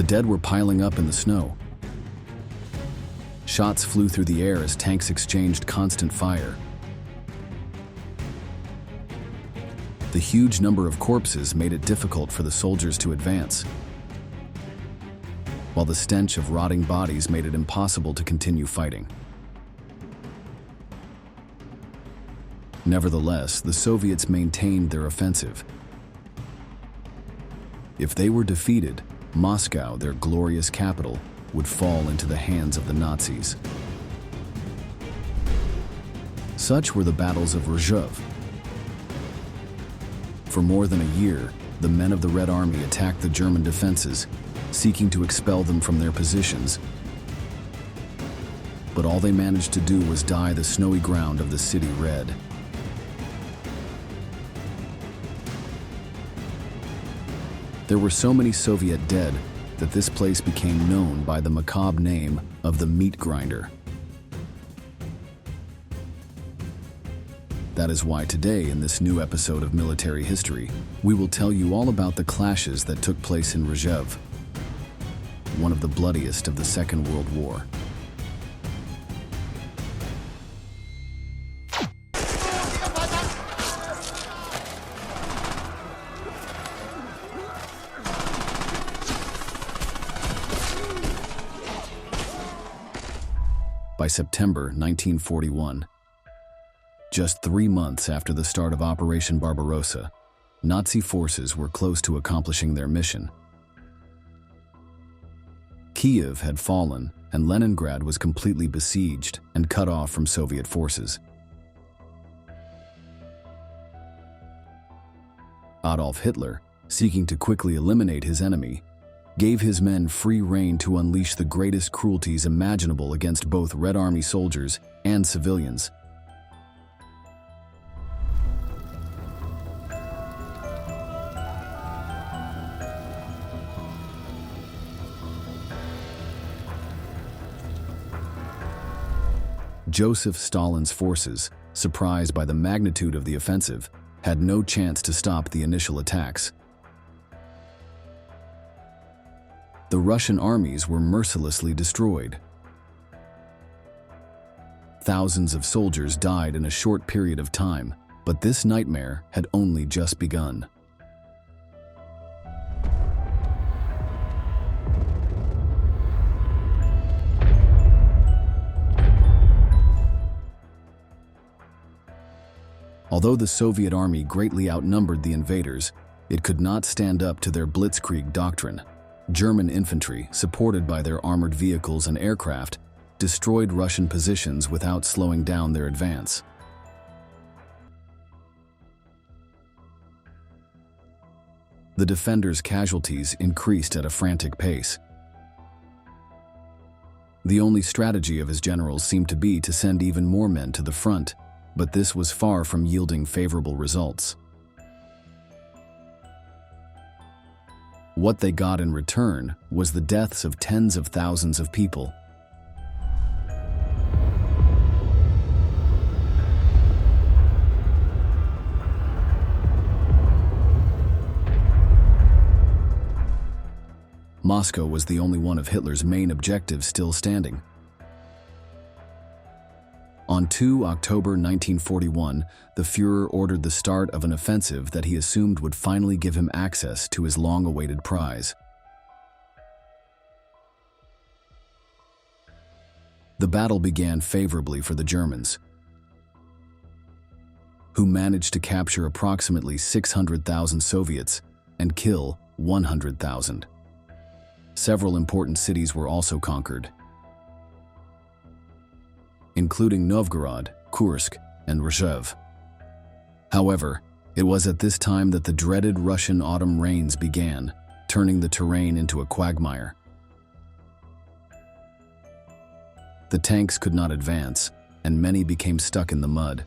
dead were piling up in the snow. Shots flew through the air as tanks exchanged constant fire. The huge number of corpses made it difficult for the soldiers to advance, while the stench of rotting bodies made it impossible to continue fighting. Nevertheless, the Soviets maintained their offensive. If they were defeated, Moscow, their glorious capital, would fall into the hands of the Nazis. Such were the battles of Rzhev. For more than a year, the men of the Red Army attacked the German defenses, seeking to expel them from their positions. But all they managed to do was dye the snowy ground of the city red. There were so many Soviet dead that this place became known by the macabre name of the meat grinder. That is why today, in this new episode of Military History, we will tell you all about the clashes that took place in Rzhev, one of the bloodiest of the Second World War. By September 1941, just 3 months after the start of Operation Barbarossa, Nazi forces were close to accomplishing their mission. Kiev had fallen, and Leningrad was completely besieged and cut off from Soviet forces. Adolf Hitler, seeking to quickly eliminate his enemy, gave his men free rein to unleash the greatest cruelties imaginable against both Red Army soldiers and civilians. Joseph Stalin's forces, surprised by the magnitude of the offensive, had no chance to stop the initial attacks. The Russian armies were mercilessly destroyed. Thousands of soldiers died in a short period of time, but this nightmare had only just begun. Although the Soviet army greatly outnumbered the invaders, it could not stand up to their blitzkrieg doctrine. German infantry, supported by their armored vehicles and aircraft, destroyed Russian positions without slowing down their advance. The defenders' casualties increased at a frantic pace. The only strategy of his generals seemed to be to send even more men to the front, but this was far from yielding favorable results. What they got in return was the deaths of tens of thousands of people. Moscow was the only one of Hitler's main objectives still standing. On 2 October 1941, the Führer ordered the start of an offensive that he assumed would finally give him access to his long-awaited prize. The battle began favorably for the Germans, who managed to capture approximately 600,000 Soviets and kill 100,000. Several important cities were also conquered, including Novgorod, Kursk, and Rzhev. However, it was at this time that the dreaded Russian autumn rains began, turning the terrain into a quagmire. The tanks could not advance, and many became stuck in the mud.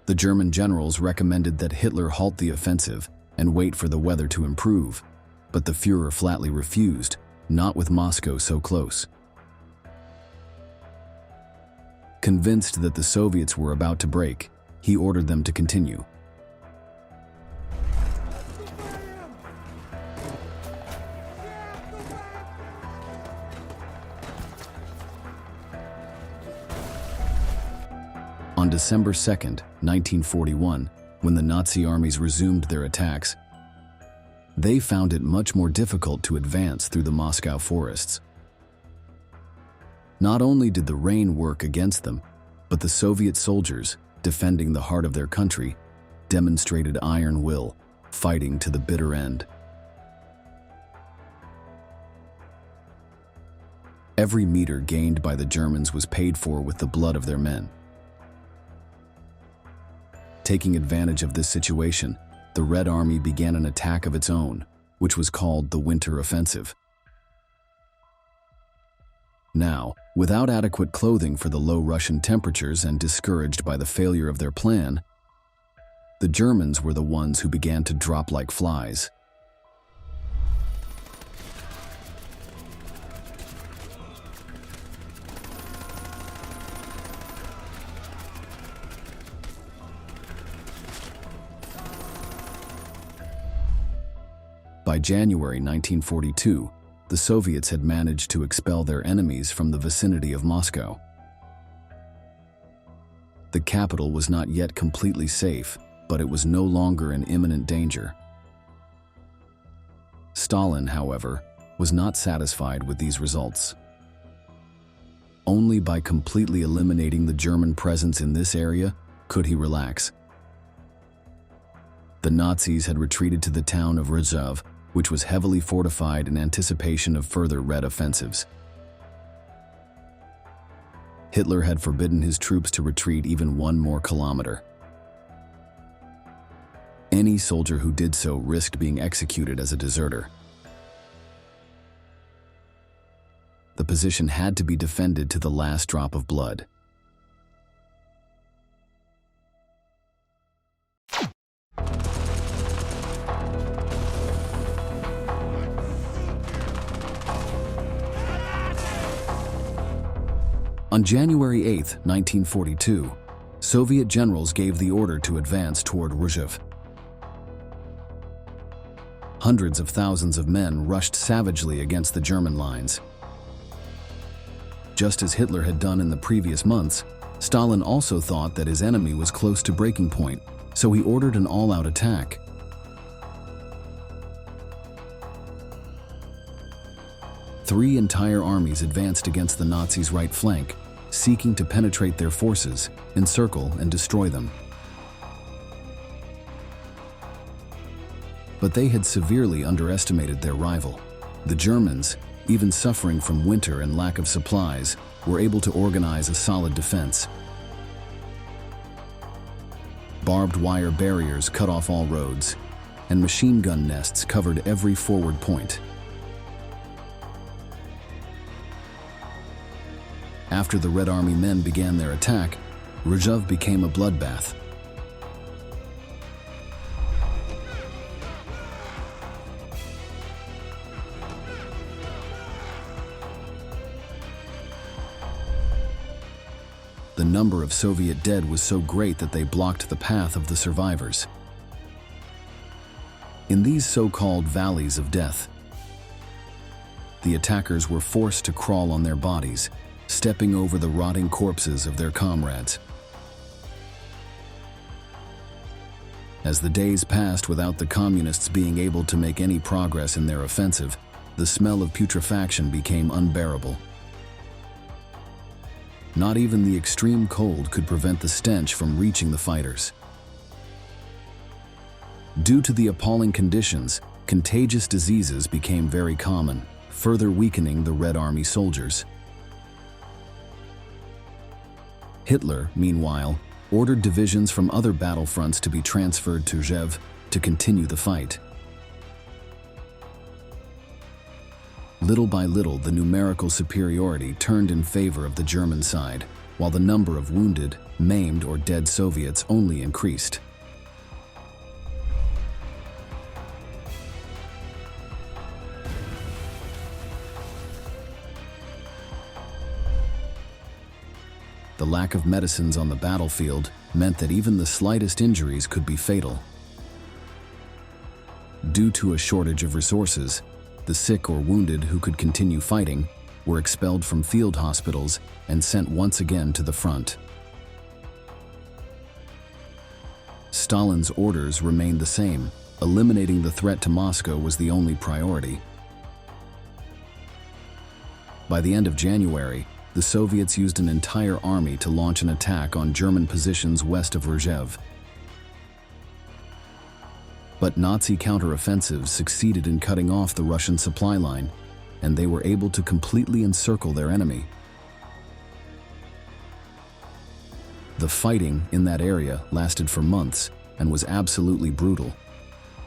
The German generals recommended that Hitler halt the offensive and wait for the weather to improve, but the Führer flatly refused, not with Moscow so close. Convinced that the Soviets were about to break, he ordered them to continue. On December 2, 1941, when the Nazi armies resumed their attacks, they found it much more difficult to advance through the Moscow forests. Not only did the rain work against them, but the Soviet soldiers, defending the heart of their country, demonstrated iron will, fighting to the bitter end. Every meter gained by the Germans was paid for with the blood of their men. Taking advantage of this situation, the Red Army began an attack of its own, which was called the Winter Offensive. Now, without adequate clothing for the low Russian temperatures and discouraged by the failure of their plan, the Germans were the ones who began to drop like flies. By January 1942, the Soviets had managed to expel their enemies from the vicinity of Moscow. The capital was not yet completely safe, but it was no longer in imminent danger. Stalin, however, was not satisfied with these results. Only by completely eliminating the German presence in this area could he relax. The Nazis had retreated to the town of Rzhev, which was heavily fortified in anticipation of further Red offensives. Hitler had forbidden his troops to retreat even 1 more kilometer. Any soldier who did so risked being executed as a deserter. The position had to be defended to the last drop of blood. On January 8, 1942, Soviet generals gave the order to advance toward Rzhev. Hundreds of thousands of men rushed savagely against the German lines. Just as Hitler had done in the previous months, Stalin also thought that his enemy was close to breaking point, so he ordered an all-out attack. Three entire armies advanced against the Nazis' right flank, seeking to penetrate their forces, encircle and destroy them. But they had severely underestimated their rival. The Germans, even suffering from winter and lack of supplies, were able to organize a solid defense. Barbed wire barriers cut off all roads, and machine gun nests covered every forward point. After the Red Army men began their attack, Rzhev became a bloodbath. The number of Soviet dead was so great that they blocked the path of the survivors. In these so-called valleys of death, the attackers were forced to crawl on their bodies, stepping over the rotting corpses of their comrades. As the days passed without the communists being able to make any progress in their offensive, the smell of putrefaction became unbearable. Not even the extreme cold could prevent the stench from reaching the fighters. Due to the appalling conditions, contagious diseases became very common, further weakening the Red Army soldiers. Hitler, meanwhile, ordered divisions from other battlefronts to be transferred to Rzhev to continue the fight. Little by little, the numerical superiority turned in favor of the German side, while the number of wounded, maimed, or dead Soviets only increased. The lack of medicines on the battlefield meant that even the slightest injuries could be fatal. Due to a shortage of resources, the sick or wounded who could continue fighting were expelled from field hospitals and sent once again to the front. Stalin's orders remained the same. Eliminating the threat to Moscow was the only priority. By the end of January, the Soviets used an entire army to launch an attack on German positions west of Rzhev. But Nazi counteroffensives succeeded in cutting off the Russian supply line, and they were able to completely encircle their enemy. The fighting in that area lasted for months and was absolutely brutal.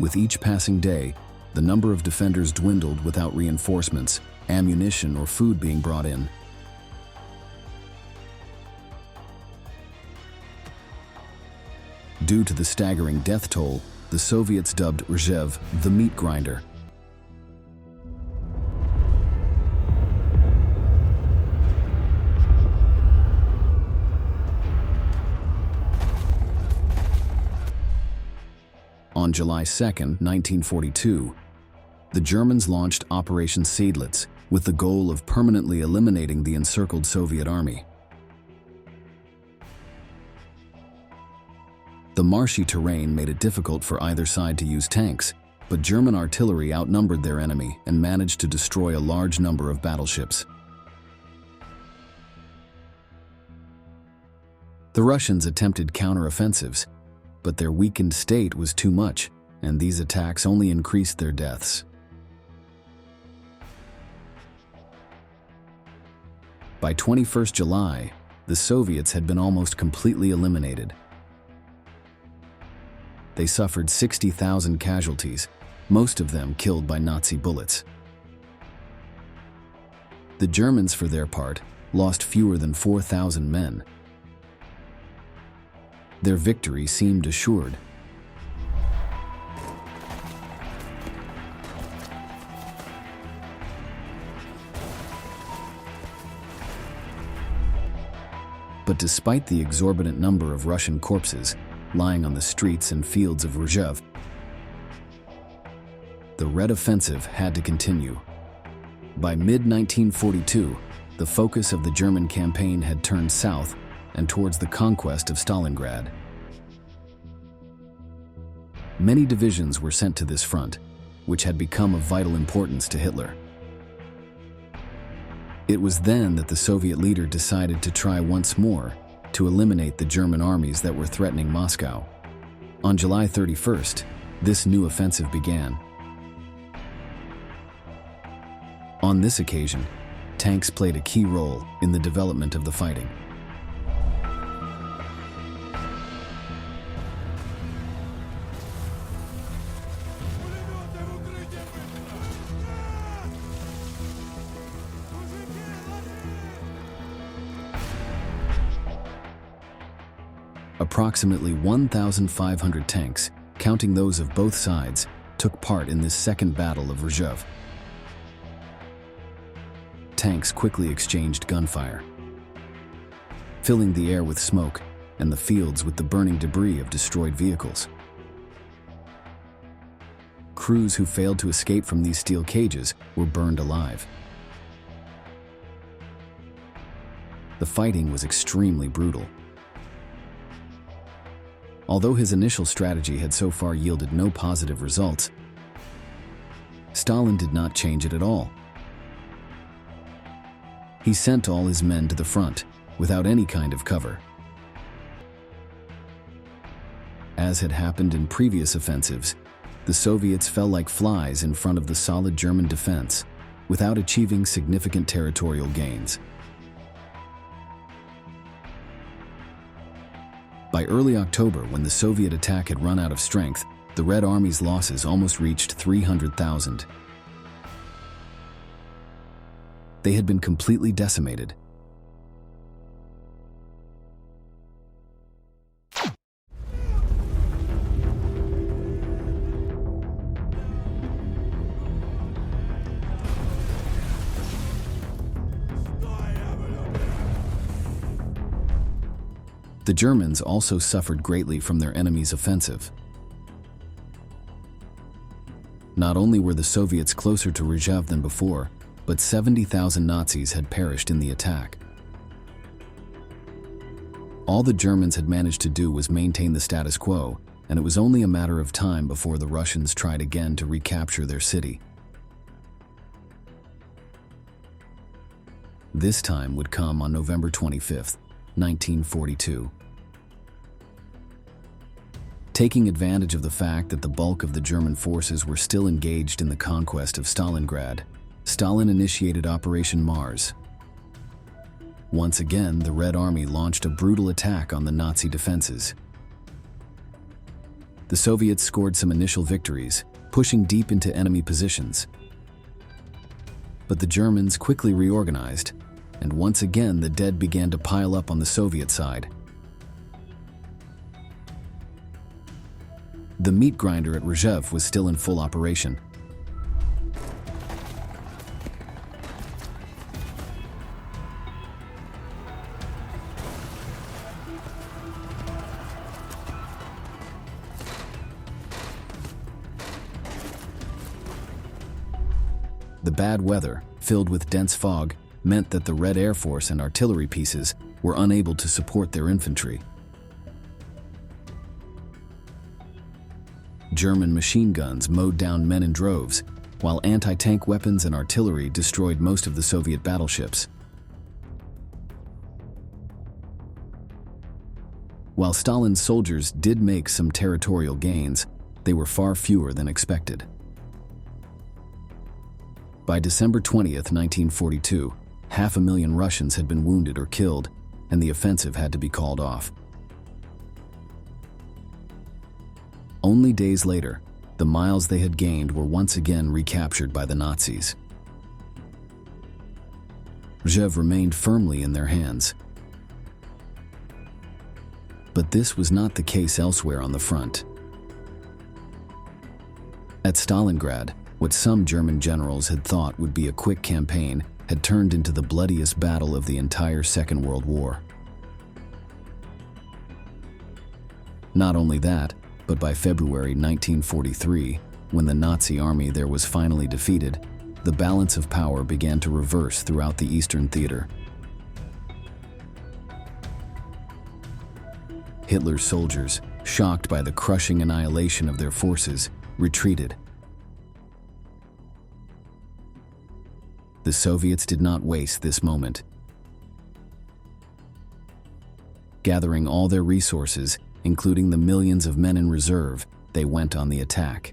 With each passing day, the number of defenders dwindled without reinforcements, ammunition, or food being brought in. Due to the staggering death toll, the Soviets dubbed Rzhev the meat grinder. On July 2, 1942, the Germans launched Operation Seydlitz with the goal of permanently eliminating the encircled Soviet army. The marshy terrain made it difficult for either side to use tanks, but German artillery outnumbered their enemy and managed to destroy a large number of battleships. The Russians attempted counteroffensives, but their weakened state was too much, and these attacks only increased their deaths. By 21st July, the Soviets had been almost completely eliminated. They suffered 60,000 casualties, most of them killed by Nazi bullets. The Germans, for their part, lost fewer than 4,000 men. Their victory seemed assured. But despite the exorbitant number of Russian corpses lying on the streets and fields of Rzhev, the Red Offensive had to continue. By mid-1942, the focus of the German campaign had turned south and towards the conquest of Stalingrad. Many divisions were sent to this front, which had become of vital importance to Hitler. It was then that the Soviet leader decided to try once more to eliminate the German armies that were threatening Moscow. On July 31st, this new offensive began. On this occasion, tanks played a key role in the development of the fighting. Approximately 1,500 tanks, counting those of both sides, took part in this second Battle of Rzhev. Tanks quickly exchanged gunfire, filling the air with smoke and the fields with the burning debris of destroyed vehicles. Crews who failed to escape from these steel cages were burned alive. The fighting was extremely brutal. Although his initial strategy had so far yielded no positive results, Stalin did not change it at all. He sent all his men to the front, without any kind of cover. As had happened in previous offensives, the Soviets fell like flies in front of the solid German defense, without achieving significant territorial gains. By early October, when the Soviet attack had run out of strength, the Red Army's losses almost reached 300,000. They had been completely decimated. The Germans also suffered greatly from their enemy's offensive. Not only were the Soviets closer to Rzhev than before, but 70,000 Nazis had perished in the attack. All the Germans had managed to do was maintain the status quo, and it was only a matter of time before the Russians tried again to recapture their city. This time would come on November 25, 1942. Taking advantage of the fact that the bulk of the German forces were still engaged in the conquest of Stalingrad, Stalin initiated Operation Mars. Once again, the Red Army launched a brutal attack on the Nazi defenses. The Soviets scored some initial victories, pushing deep into enemy positions. But the Germans quickly reorganized, and once again the dead began to pile up on the Soviet side. The meat grinder at Rzhev was still in full operation. The bad weather, filled with dense fog, meant that the Red Air Force and artillery pieces were unable to support their infantry. German machine guns mowed down men in droves, while anti-tank weapons and artillery destroyed most of the Soviet battleships. While Stalin's soldiers did make some territorial gains, they were far fewer than expected. By December 20th, 1942, 500,000 Russians had been wounded or killed, and the offensive had to be called off. Only days later, the miles they had gained were once again recaptured by the Nazis. Rzhev remained firmly in their hands. But this was not the case elsewhere on the front. At Stalingrad, what some German generals had thought would be a quick campaign had turned into the bloodiest battle of the entire Second World War. Not only that, but by February 1943, when the Nazi army there was finally defeated, the balance of power began to reverse throughout the Eastern Theater. Hitler's soldiers, shocked by the crushing annihilation of their forces, retreated. The Soviets did not waste this moment. Gathering all their resources, including the millions of men in reserve, they went on the attack.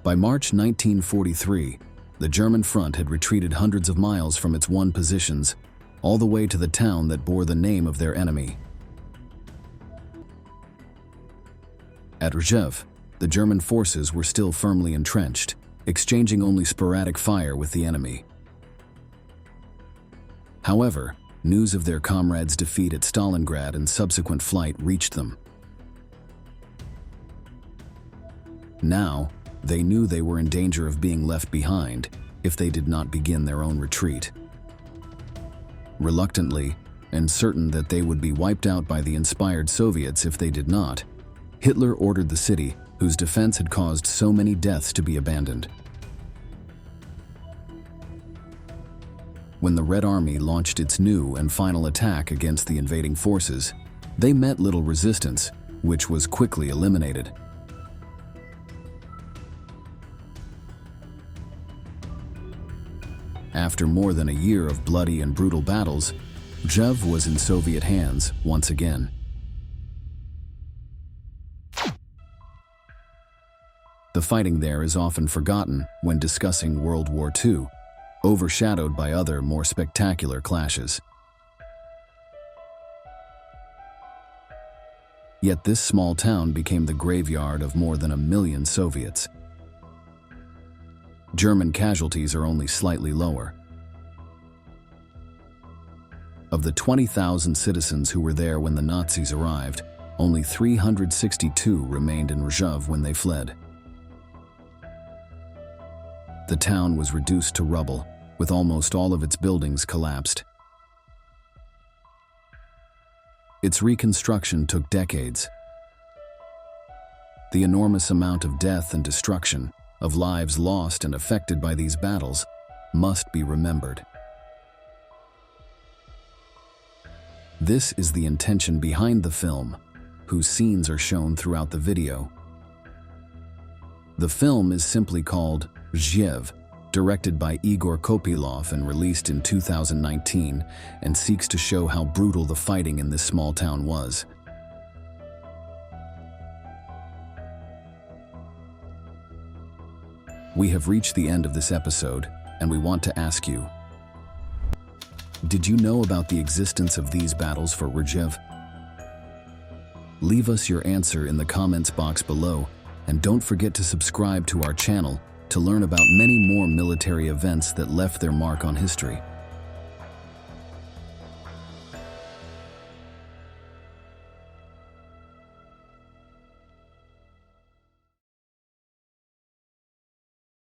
By March 1943, the German front had retreated hundreds of miles from its won positions, all the way to the town that bore the name of their enemy. At Rzhev, the German forces were still firmly entrenched, exchanging only sporadic fire with the enemy. However, news of their comrades' defeat at Stalingrad and subsequent flight reached them. Now, they knew they were in danger of being left behind if they did not begin their own retreat. Reluctantly, and certain that they would be wiped out by the inspired Soviets if they did not, Hitler ordered the city, whose defense had caused so many deaths, to be abandoned. When the Red Army launched its new and final attack against the invading forces, they met little resistance, which was quickly eliminated. After more than a year of bloody and brutal battles, Rzhev was in Soviet hands once again. The fighting there is often forgotten when discussing World War II, overshadowed by other, more spectacular clashes. Yet this small town became the graveyard of more than 1 million Soviets. German casualties are only slightly lower. Of the 20,000 citizens who were there when the Nazis arrived, only 362 remained in Rzhev when they fled. The town was reduced to rubble, with almost all of its buildings collapsed. Its reconstruction took decades, The enormous amount of death and destruction, of lives lost and affected by these battles, must be remembered. This is the intention behind the film, whose scenes are shown throughout the video. The film is simply called Rzhev, directed by Igor Kopylov and released in 2019, and seeks to show how brutal the fighting in this small town was. We have reached the end of this episode, and we want to ask you, did you know about the existence of these battles for Rzhev? Leave us your answer in the comments box below, and don't forget to subscribe to our channel to learn about many more military events that left their mark on history.